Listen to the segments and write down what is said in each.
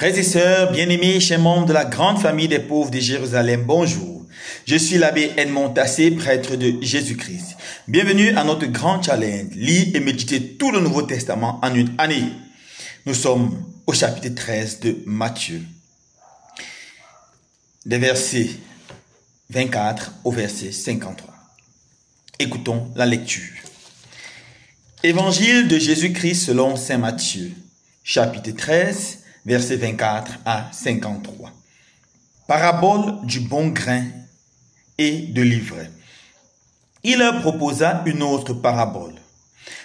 Frères et sœurs, bien-aimés, chers membres de la grande famille des pauvres de Jérusalem, bonjour. Je suis l'abbé Edmond Tassé, prêtre de Jésus-Christ. Bienvenue à notre grand challenge, lire et méditer tout le Nouveau Testament en une année. Nous sommes au chapitre 13 de Matthieu, des versets 24 au verset 53. Écoutons la lecture. Évangile de Jésus-Christ selon saint Matthieu, chapitre 13, versets 24 à 53. Parabole du bon grain et de l'ivraie. Il leur proposa une autre parabole.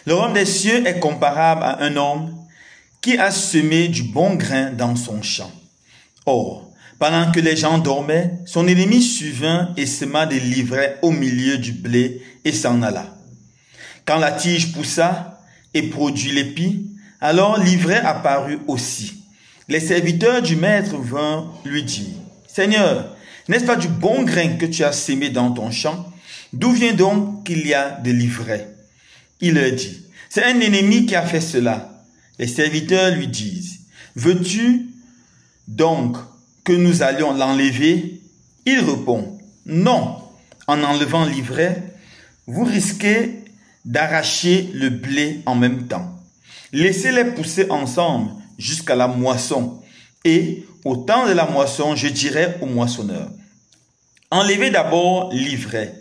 Le royaume des cieux est comparable à un homme qui a semé du bon grain dans son champ. Or, pendant que les gens dormaient, son ennemi survint et sema de l'ivraie au milieu du blé et s'en alla. Quand la tige poussa et produit l'épi, alors l'ivraie apparut aussi. Les serviteurs du maître vinrent lui dire, « Seigneur, n'est-ce pas du bon grain que tu as sémé dans ton champ? D'où vient donc qu'il y a de l'ivraie? » Il leur dit, « C'est un ennemi qui a fait cela. » Les serviteurs lui disent, « Veux-tu donc que nous allions l'enlever? » Il répond, « Non, en enlevant l'ivraie, vous risquez d'arracher le blé en même temps. Laissez-les pousser ensemble jusqu'à la moisson. Et au temps de la moisson, je dirai au moissonneur, enlevez d'abord l'ivraie,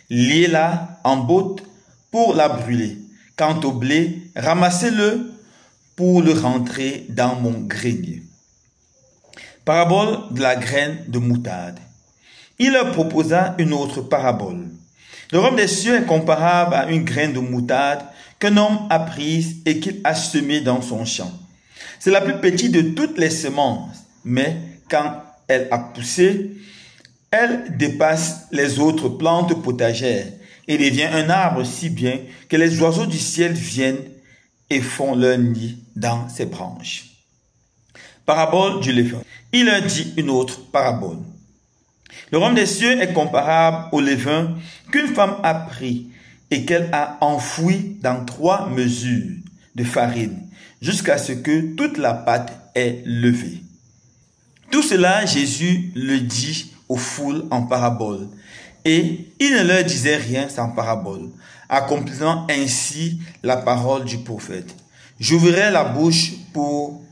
liez-la en botte pour la brûler. Quant au blé, ramassez-le pour le rentrer dans mon grenier. Parabole de la graine de moutarde. Il leur proposa une autre parabole. Le royaume des cieux est comparable à une graine de moutarde qu'un homme a prise et qu'il a semée dans son champ. C'est la plus petite de toutes les semences, mais quand elle a poussé, elle dépasse les autres plantes potagères et devient un arbre si bien que les oiseaux du ciel viennent et font leur nid dans ses branches. Parabole du levain. Il leur dit une autre parabole. Le royaume des cieux est comparable au levain qu'une femme a pris et qu'elle a enfoui dans 3 mesures de farine jusqu'à ce que toute la pâte est levée. Tout cela, Jésus le dit aux foules en parabole, et il ne leur disait rien sans parabole, accomplissant ainsi la parole du prophète. J'ouvrirai la bouche pour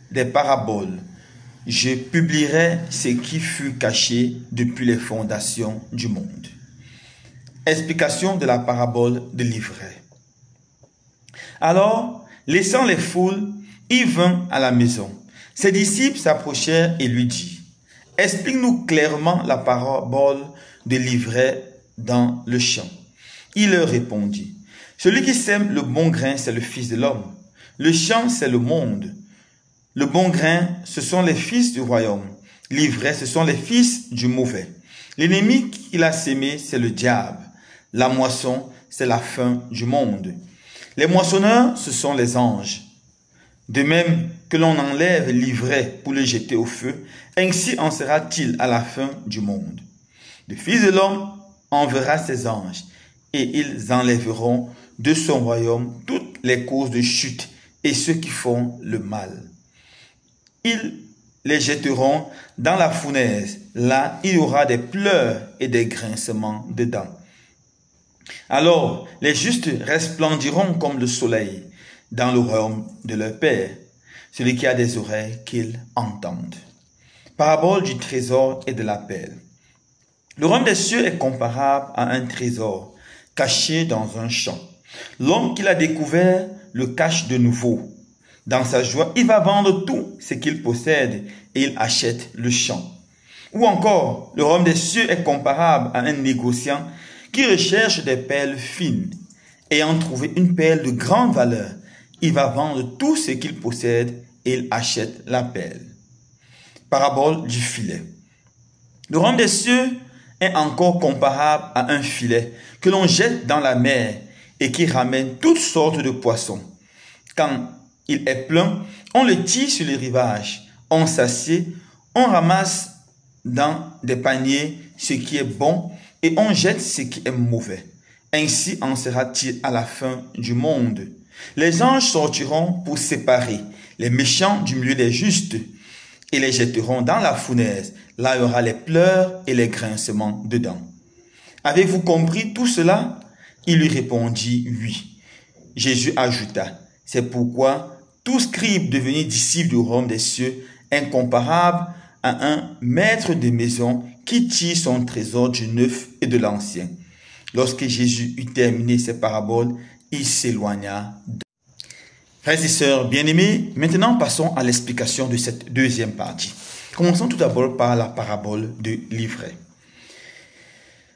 des paraboles. Je publierai ce qui fut caché depuis les fondations du monde. Explication de la parabole de l'ivraie. Alors, laissant les foules, il vint à la maison. Ses disciples s'approchèrent et lui dirent, « Explique-nous clairement la parabole de l'ivraie dans le champ. » Il leur répondit, « Celui qui sème le bon grain, c'est le Fils de l'homme. Le champ, c'est le monde. Le bon grain, ce sont les fils du royaume. L'ivraie, ce sont les fils du mauvais. L'ennemi qu'il a sémé, c'est le diable. La moisson, c'est la fin du monde. Les moissonneurs, ce sont les anges. De même que l'on enlève l'ivraie pour le jeter au feu, ainsi en sera-t-il à la fin du monde. Le Fils de l'homme enverra ses anges, et ils enlèveront de son royaume toutes les causes de chute et ceux qui font le mal. Ils les jetteront dans la fournaise. Là, il y aura des pleurs et des grincements de dents. Alors, les justes resplendiront comme le soleil dans le royaume de leur Père. Celui qui a des oreilles, qu'il entende. Parabole du trésor et de la perle. Le royaume des cieux est comparable à un trésor caché dans un champ. L'homme qui l'a découvert le cache de nouveau. Dans sa joie, il va vendre tout ce qu'il possède et il achète le champ. Ou encore, le royaume des cieux est comparable à un négociant qui recherche des perles fines. Ayant trouvé une perle de grande valeur, il va vendre tout ce qu'il possède et il achète la perle. Parabole du filet. Le royaume des cieux est encore comparable à un filet que l'on jette dans la mer et qui ramène toutes sortes de poissons. Quand il est plein, on le tire sur les rivages, on s'assied, on ramasse dans des paniers ce qui est bon et on jette ce qui est mauvais. Ainsi en sera-t-il à la fin du monde. Les anges sortiront pour séparer les méchants du milieu des justes et les jetteront dans la fournaise. Là, il y aura les pleurs et les grincements dedans. Avez-vous compris tout cela? Il lui répondit, oui. Jésus ajouta, c'est pourquoi tout scribe devenu disciple du royaume des cieux, incomparable à un maître de maison qui tire son trésor du neuf et de l'ancien. Lorsque Jésus eut terminé ses paraboles, il s'éloigna. Frères et sœurs bien-aimés, maintenant passons à l'explication de cette deuxième partie. Commençons tout d'abord par la parabole de l'ivraie.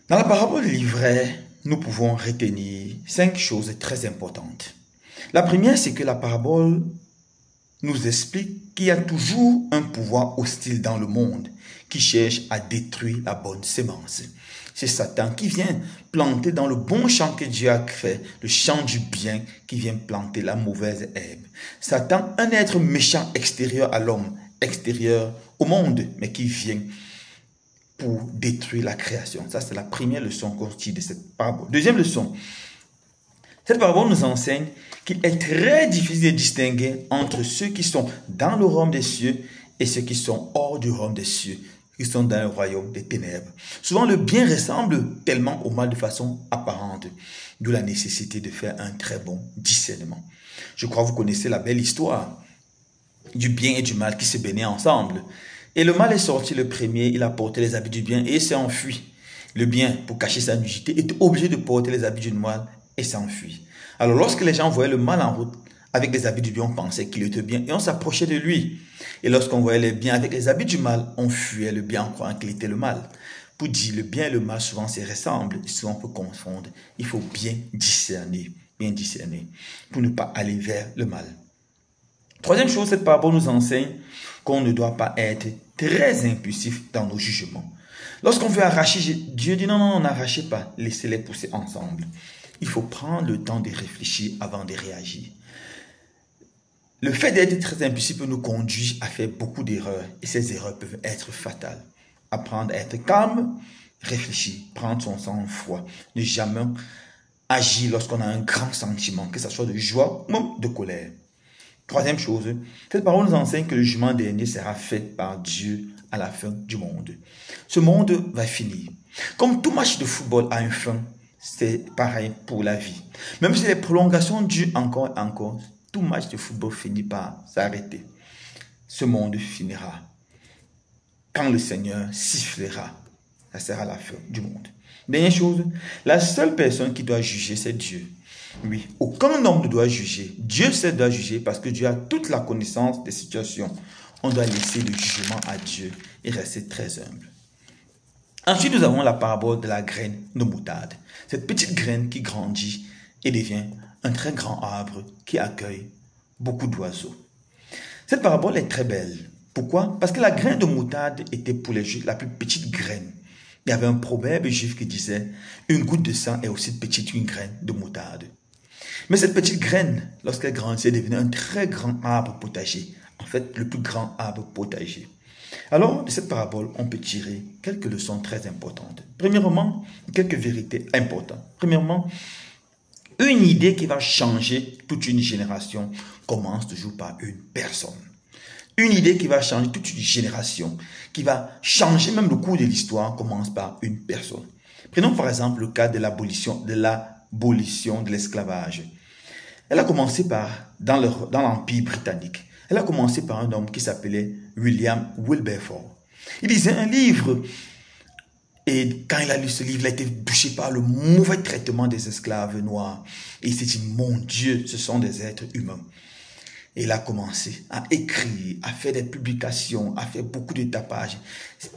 Dans la parabole de l'ivraie, nous pouvons retenir 5 choses très importantes. La première, c'est que la parabole nous explique qu'il y a toujours un pouvoir hostile dans le monde qui cherche à détruire la bonne semence. C'est Satan qui vient planter dans le bon champ que Dieu a fait, le champ du bien, qui vient planter la mauvaise herbe. Satan, un être méchant extérieur à l'homme, extérieur au monde, mais qui vient pour détruire la création. Ça, c'est la première leçon qu'on tire de cette parabole. Deuxième leçon, cette parabole nous enseigne qu'il est très difficile de distinguer entre ceux qui sont dans le royaume des cieux et ceux qui sont hors du royaume des cieux, qui sont dans le royaume des ténèbres. Souvent, le bien ressemble tellement au mal de façon apparente, d'où la nécessité de faire un très bon discernement. Je crois que vous connaissez la belle histoire du bien et du mal qui se baignaient ensemble. Et le mal est sorti le premier, il a porté les habits du bien et s'est enfui. Le bien, pour cacher sa nudité, est obligé de porter les habits du mal et s'enfuit. Alors lorsque les gens voyaient le mal en route avec les habits du bien, on pensait qu'il était bien et on s'approchait de lui. Et lorsqu'on voyait le bien avec les habits du mal, on fuyait le bien en croyant qu'il était le mal. Pour dire le bien et le mal, souvent se ressemblent, souvent on peut confondre. Il faut bien discerner pour ne pas aller vers le mal. Troisième chose, cette parabole nous enseigne qu'on ne doit pas être très impulsif dans nos jugements. Lorsqu'on veut arracher, Dieu dit non, n'arrachez pas, laissez-les pousser ensemble. Il faut prendre le temps de réfléchir avant de réagir. Le fait d'être très impulsif peut nous conduire à faire beaucoup d'erreurs et ces erreurs peuvent être fatales. Apprendre à être calme, réfléchir, prendre son sang-froid, ne jamais agir lorsqu'on a un grand sentiment, que ce soit de joie ou de colère. Troisième chose, cette parole nous enseigne que le jugement dernier sera fait par Dieu à la fin du monde. Ce monde va finir. Comme tout match de football a une fin, c'est pareil pour la vie. Même si les prolongations durent encore et encore, tout match de football finit par s'arrêter. Ce monde finira. Quand le Seigneur sifflera, ça sera la fin du monde. Dernière chose, la seule personne qui doit juger, c'est Dieu. Oui, aucun homme ne doit juger. Dieu seul doit juger parce que Dieu a toute la connaissance des situations. On doit laisser le jugement à Dieu et rester très humble. Ensuite, nous avons la parabole de la graine de moutarde. Cette petite graine qui grandit et devient un très grand arbre qui accueille beaucoup d'oiseaux. Cette parabole est très belle. Pourquoi? Parce que la graine de moutarde était pour les Juifs la plus petite graine. Il y avait un proverbe juif qui disait « Une goutte de sang est aussi petite qu'une graine de moutarde ». Mais cette petite graine, lorsqu'elle grandissait, devenait un très grand arbre potager. En fait, le plus grand arbre potager. Alors, de cette parabole, on peut tirer quelques leçons très importantes. Premièrement, quelques vérités importantes. Premièrement, une idée qui va changer toute une génération commence toujours par une personne. Une idée qui va changer toute une génération, qui va changer même le cours de l'histoire, commence par une personne. Prenons par exemple le cas de l'abolition de l'esclavage. Elle a commencé dans l'Empire britannique. Elle a commencé par un homme qui s'appelait William Wilberforce. Il lisait un livre et quand il a lu ce livre, il a été touché par le mauvais traitement des esclaves noirs. Et il s'est dit, mon Dieu, ce sont des êtres humains. Et il a commencé à écrire, à faire des publications, à faire beaucoup de tapage,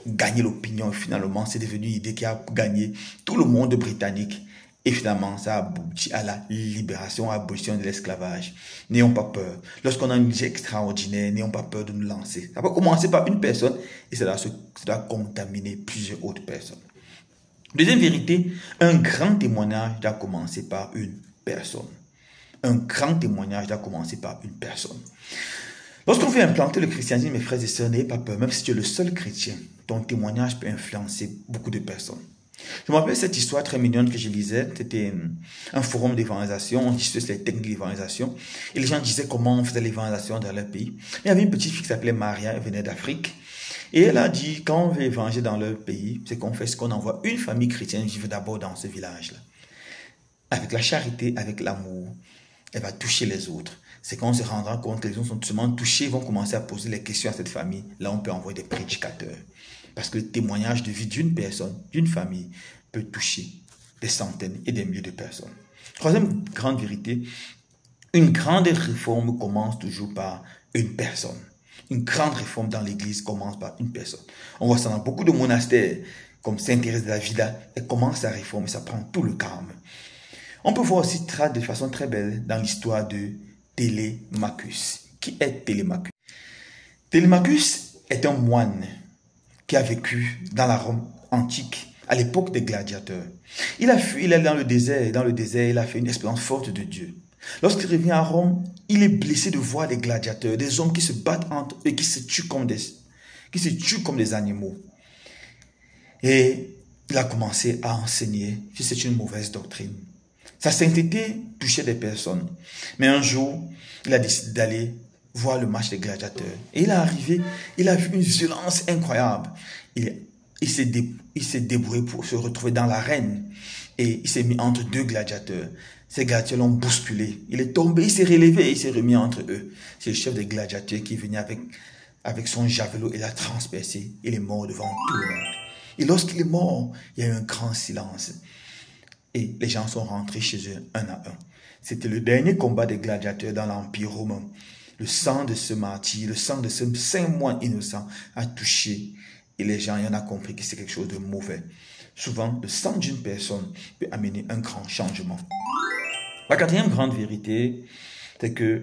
gagner l'opinion. Finalement, c'est devenu une idée qui a gagné tout le monde britannique. Et finalement, ça a abouti à la libération, à l'abolition de l'esclavage. N'ayons pas peur. Lorsqu'on a une idée extraordinaire, n'ayons pas peur de nous lancer. Ça va commencer par une personne et ça doit contaminer plusieurs autres personnes. Deuxième vérité, un grand témoignage doit commencer par une personne. Un grand témoignage doit commencer par une personne. Lorsqu'on veut implanter le christianisme, mes frères et sœurs, n'ayez pas peur. Même si tu es le seul chrétien, ton témoignage peut influencer beaucoup de personnes. Je me rappelle cette histoire très mignonne que je lisais. C'était un forum d'évangélisation. On disait les techniques d'évangélisation. Et les gens disaient comment on faisait l'évangélisation dans leur pays. Il y avait une petite fille qui s'appelait Maria, elle venait d'Afrique. Et elle a dit, quand on veut évangéliser dans leur pays, c'est qu'on fait ce qu'on envoie une famille chrétienne vivre d'abord dans ce village-là. Avec la charité, avec l'amour, elle va toucher les autres. C'est quand on se rendra compte que les autres sont seulement touchés, ils vont commencer à poser les questions à cette famille. Là, on peut envoyer des prédicateurs. Parce que le témoignage de vie d'une personne, d'une famille, peut toucher des centaines et des milliers de personnes. Troisième grande vérité, une grande réforme commence toujours par une personne. Une grande réforme dans l'église commence par une personne. On voit ça dans beaucoup de monastères, comme Sainte-Thérèse de l'Avila, elle commence sa réforme et ça prend tout le calme. On peut voir aussi de façon très belle dans l'histoire de Télémachus. Qui est Télémachus? Télémachus est un moine qui a vécu dans la Rome antique, à l'époque des gladiateurs. Il a fui, il est dans le désert, il a fait une expérience forte de Dieu. Lorsqu'il revient à Rome, il est blessé de voir des gladiateurs, des hommes qui se battent entre eux, qui se tuent comme des animaux. Et il a commencé à enseigner que c'est une mauvaise doctrine. Sa sainteté touchait des personnes. Mais un jour, il a décidé d'aller voir le match des gladiateurs. Et il est arrivé, il a vu une violence incroyable. Il s'est débrouillé pour se retrouver dans l'arène. Et il s'est mis entre deux gladiateurs. Ces gladiateurs l'ont bousculé. Il est tombé, il s'est relevé, il s'est remis entre eux. C'est le chef des gladiateurs qui est venu avec son javelot et l'a transpercé. Il est mort devant tout le monde. Et lorsqu'il est mort, il y a eu un grand silence. Et les gens sont rentrés chez eux un à un. C'était le dernier combat des gladiateurs dans l'Empire romain. Le sang de ce martyr, le sang de ce saint moine innocent a touché. Et les gens, y en a compris que c'est quelque chose de mauvais. Souvent, le sang d'une personne peut amener un grand changement. La quatrième grande vérité, c'est que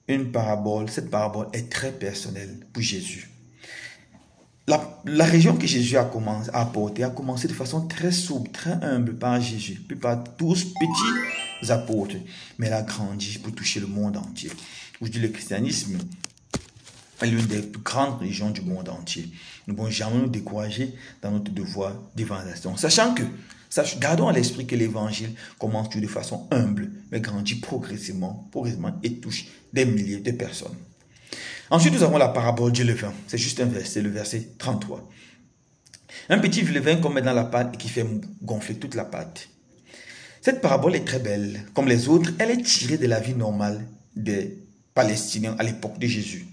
cette parabole est très personnelle pour Jésus. La région que Jésus a apportée a commencé de façon très souple, très humble par Jésus, puis par tous petits apôtres, mais elle a grandi pour toucher le monde entier. Aujourd'hui, le christianisme est l'une des plus grandes religions du monde entier. Nous ne pouvons jamais nous décourager dans notre devoir d'évangélisation. Gardons à l'esprit que l'évangile commence de façon humble, mais grandit progressivement et touche des milliers de personnes. Ensuite, nous avons la parabole du levain. C'est juste un verset, le verset 33. Un petit levain qu'on met dans la pâte et qui fait gonfler toute la pâte. Cette parabole est très belle. Comme les autres, elle est tirée de la vie normale des Palestiniens à l'époque de Jésus.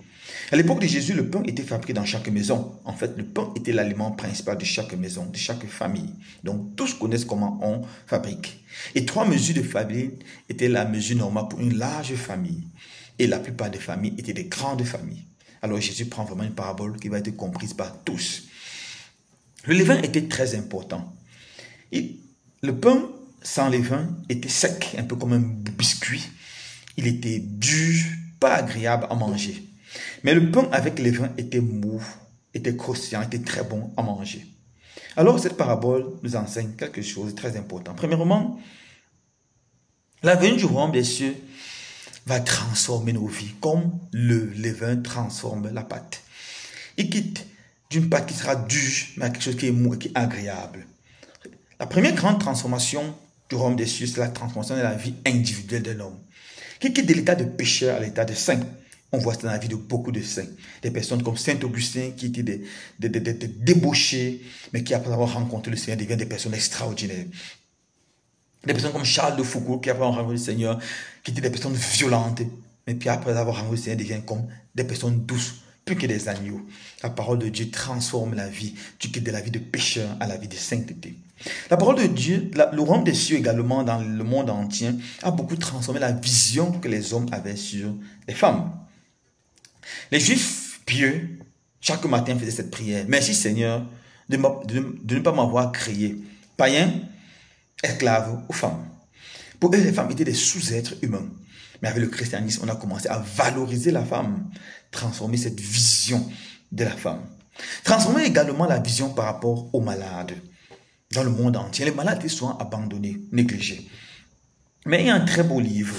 À l'époque de Jésus, le pain était fabriqué dans chaque maison. En fait, le pain était l'aliment principal de chaque maison, de chaque famille. Donc, tous connaissent comment on fabrique. Et 3 mesures de farine étaient la mesure normale pour une large famille. Et la plupart des familles étaient des grandes familles. Alors Jésus prend vraiment une parabole qui va être comprise par tous. Le levain était très important. Et le pain sans levain était sec, un peu comme un biscuit. Il était dur, pas agréable à manger. Mais le pain avec levain était mou, était croustillant, était très bon à manger. Alors cette parabole nous enseigne quelque chose de très important. Premièrement, la venue du royaume des cieux va transformer nos vies, comme le levain transforme la pâte. Il quitte d'une pâte qui sera dure, mais à quelque chose qui est mou et qui est agréable. La première grande transformation du royaume des cieux, c'est la transformation de la vie individuelle d'un homme, qui quitte de l'état de pécheur à l'état de saint. On voit ça dans la vie de beaucoup de saints. Des personnes comme Saint Augustin, qui étaient des débauchés, mais qui après avoir rencontré le Seigneur, deviennent des personnes extraordinaires. Des personnes comme Charles de Foucault, qui après avoir rencontré le Seigneur, qui étaient des personnes violentes, mais puis après avoir rencontré le Seigneur, deviennent comme des personnes douces, plus que des agneaux. La parole de Dieu transforme la vie. Tu quittes de la vie de pécheur à la vie de sainteté. La parole de Dieu, le royaume des cieux également dans le monde entier, a beaucoup transformé la vision que les hommes avaient sur les femmes. Les Juifs pieux, chaque matin, faisaient cette prière. Merci Seigneur de ne pas m'avoir créé païen, esclave aux femmes. Pour eux, les femmes étaient des sous-êtres humains. Mais avec le christianisme, on a commencé à valoriser la femme, transformer cette vision de la femme. Transformer également la vision par rapport aux malades dans le monde entier. Les malades étaient souvent abandonnés, négligés. Mais il y a un très beau livre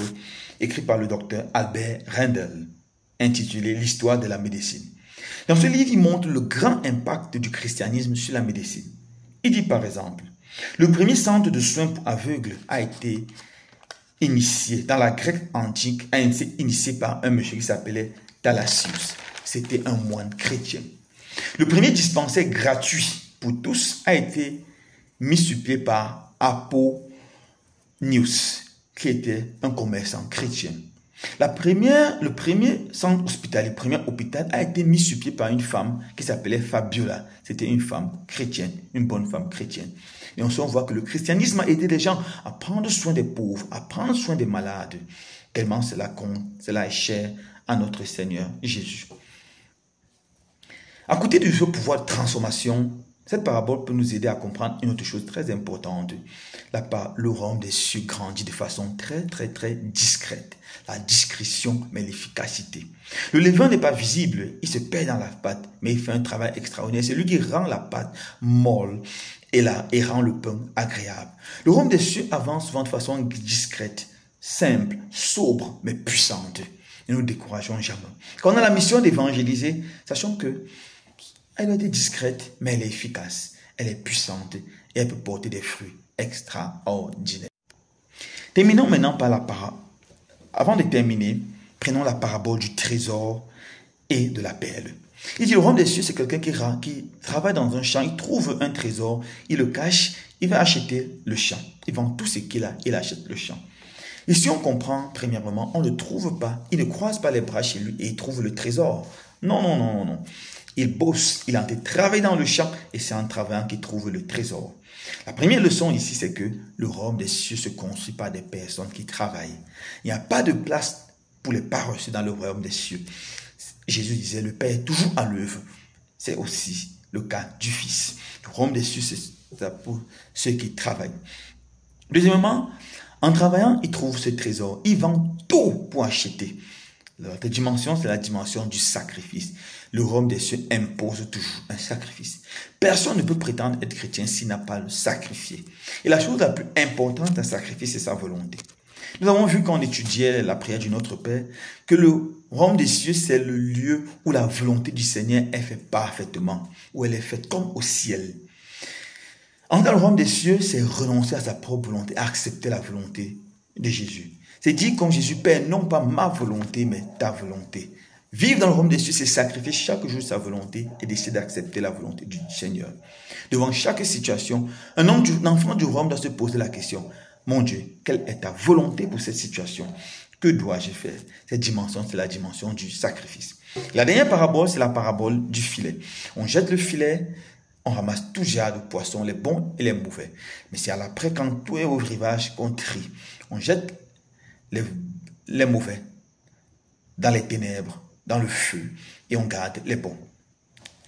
écrit par le docteur Albert Rendel, intitulé « L'histoire de la médecine ». Dans ce livre, il montre le grand impact du christianisme sur la médecine. Il dit par exemple, Le premier centre de soins pour aveugles a été initié dans la Grèce antique, a été initié par un monsieur qui s'appelait Thalassius. C'était un moine chrétien. Le premier dispensaire gratuit pour tous a été mis sur pied par Apollonius, qui était un commerçant chrétien. Le premier centre hospitalier, le premier hôpital a été mis sur pied par une femme qui s'appelait Fabiola. C'était une femme chrétienne, une bonne femme chrétienne. Et on voit que le christianisme a aidé les gens à prendre soin des pauvres, à prendre soin des malades. Tellement cela compte, cela est cher à notre Seigneur Jésus. À côté de ce pouvoir de transformation, cette parabole peut nous aider à comprendre une autre chose très importante. Le royaume des cieux grandit de façon très discrète. La discrétion, mais l'efficacité. Le levain n'est pas visible, il se perd dans la pâte, mais il fait un travail extraordinaire. C'est lui qui rend la pâte molle et rend le pain agréable. Le royaume des cieux avance souvent de façon discrète, simple, sobre, mais puissante. Et nous ne décourageons jamais. Quand on a la mission d'évangéliser, sachons que elle doit être discrète, mais elle est efficace. Elle est puissante et elle peut porter des fruits extraordinaires. Terminons maintenant par la parabole. Avant de terminer, prenons la parabole du trésor et de la perle. Il dit, le royaume des cieux, c'est quelqu'un qui travaille dans un champ, il trouve un trésor, il le cache, il va acheter le champ. Il vend tout ce qu'il a, il achète le champ. Ici, on comprend, premièrement, on ne le trouve pas, il ne croise pas les bras chez lui et il trouve le trésor. Non. Il bosse, il a travaillé dans le champ et c'est en travaillant qu'il trouve le trésor. La première leçon ici, c'est que le royaume des cieux se construit par des personnes qui travaillent. Il n'y a pas de place pour les paresseux dans le royaume des cieux. Jésus disait, le Père est toujours à l'œuvre. C'est aussi le cas du Fils. Le royaume des cieux, c'est pour ceux qui travaillent. Deuxièmement, en travaillant, il trouve ce trésor. Il vend tout pour acheter. L'autre dimension, c'est la dimension du sacrifice. Le royaume des cieux impose toujours un sacrifice. Personne ne peut prétendre être chrétien s'il n'a pas le sacrifié. Et la chose la plus importante d'un sacrifice, c'est sa volonté. Nous avons vu quand on étudiait la prière du Notre Père que le royaume des cieux, c'est le lieu où la volonté du Seigneur est faite parfaitement, où elle est faite comme au ciel. Entrer dans le royaume des cieux, c'est renoncer à sa propre volonté, accepter la volonté de Jésus. C'est dire comme Jésus, Père, non pas ma volonté, mais ta volonté. Vivre dans le royaume des cieux, c'est sacrifier chaque jour sa volonté et décider d'accepter la volonté du Seigneur. Devant chaque situation, un enfant du royaume doit se poser la question, mon Dieu, quelle est ta volonté pour cette situation? Que dois-je faire? Cette dimension, c'est la dimension du sacrifice. La dernière parabole, c'est la parabole du filet. On jette le filet, on ramasse tout genre de poissons, les bons et les mauvais. Mais c'est après, quand tout est au rivage, qu'on trie. On jette les mauvais dans les ténèbres, dans le feu, et on garde les bons.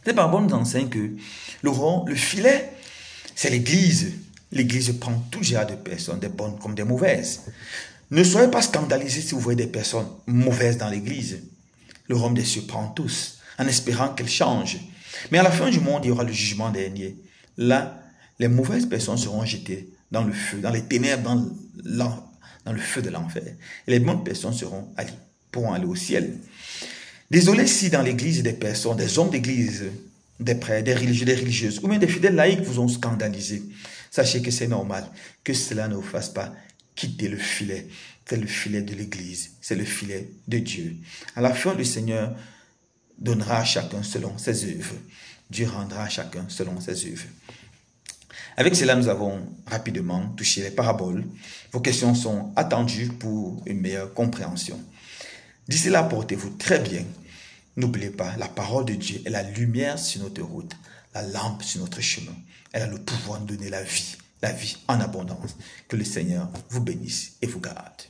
Cette parabole nous enseigne que le filet, c'est l'église. L'église prend tout genre de personnes, des bonnes comme des mauvaises. Ne soyez pas scandalisés si vous voyez des personnes mauvaises dans l'église. Le royaume des cieux prend tous, en espérant qu'elles changent. Mais à la fin du monde, il y aura le jugement dernier. Là, les mauvaises personnes seront jetées dans le feu, dans les ténèbres, dans le feu de l'enfer. Et les bonnes personnes pourront aller au ciel. Désolé si dans l'église des personnes, des hommes d'église, des prêtres, des religieux, des religieuses, ou même des fidèles laïcs vous ont scandalisé. Sachez que c'est normal, que cela ne vous fasse pas quitter le filet. C'est le filet de l'église, c'est le filet de Dieu. À la fin, le Seigneur donnera à chacun selon ses œuvres. Dieu rendra à chacun selon ses œuvres. Avec cela, nous avons rapidement touché les paraboles. Vos questions sont attendues pour une meilleure compréhension. D'ici là, portez-vous très bien. N'oubliez pas, la parole de Dieu est la lumière sur notre route, la lampe sur notre chemin. Elle a le pouvoir de donner la vie en abondance. Que le Seigneur vous bénisse et vous garde.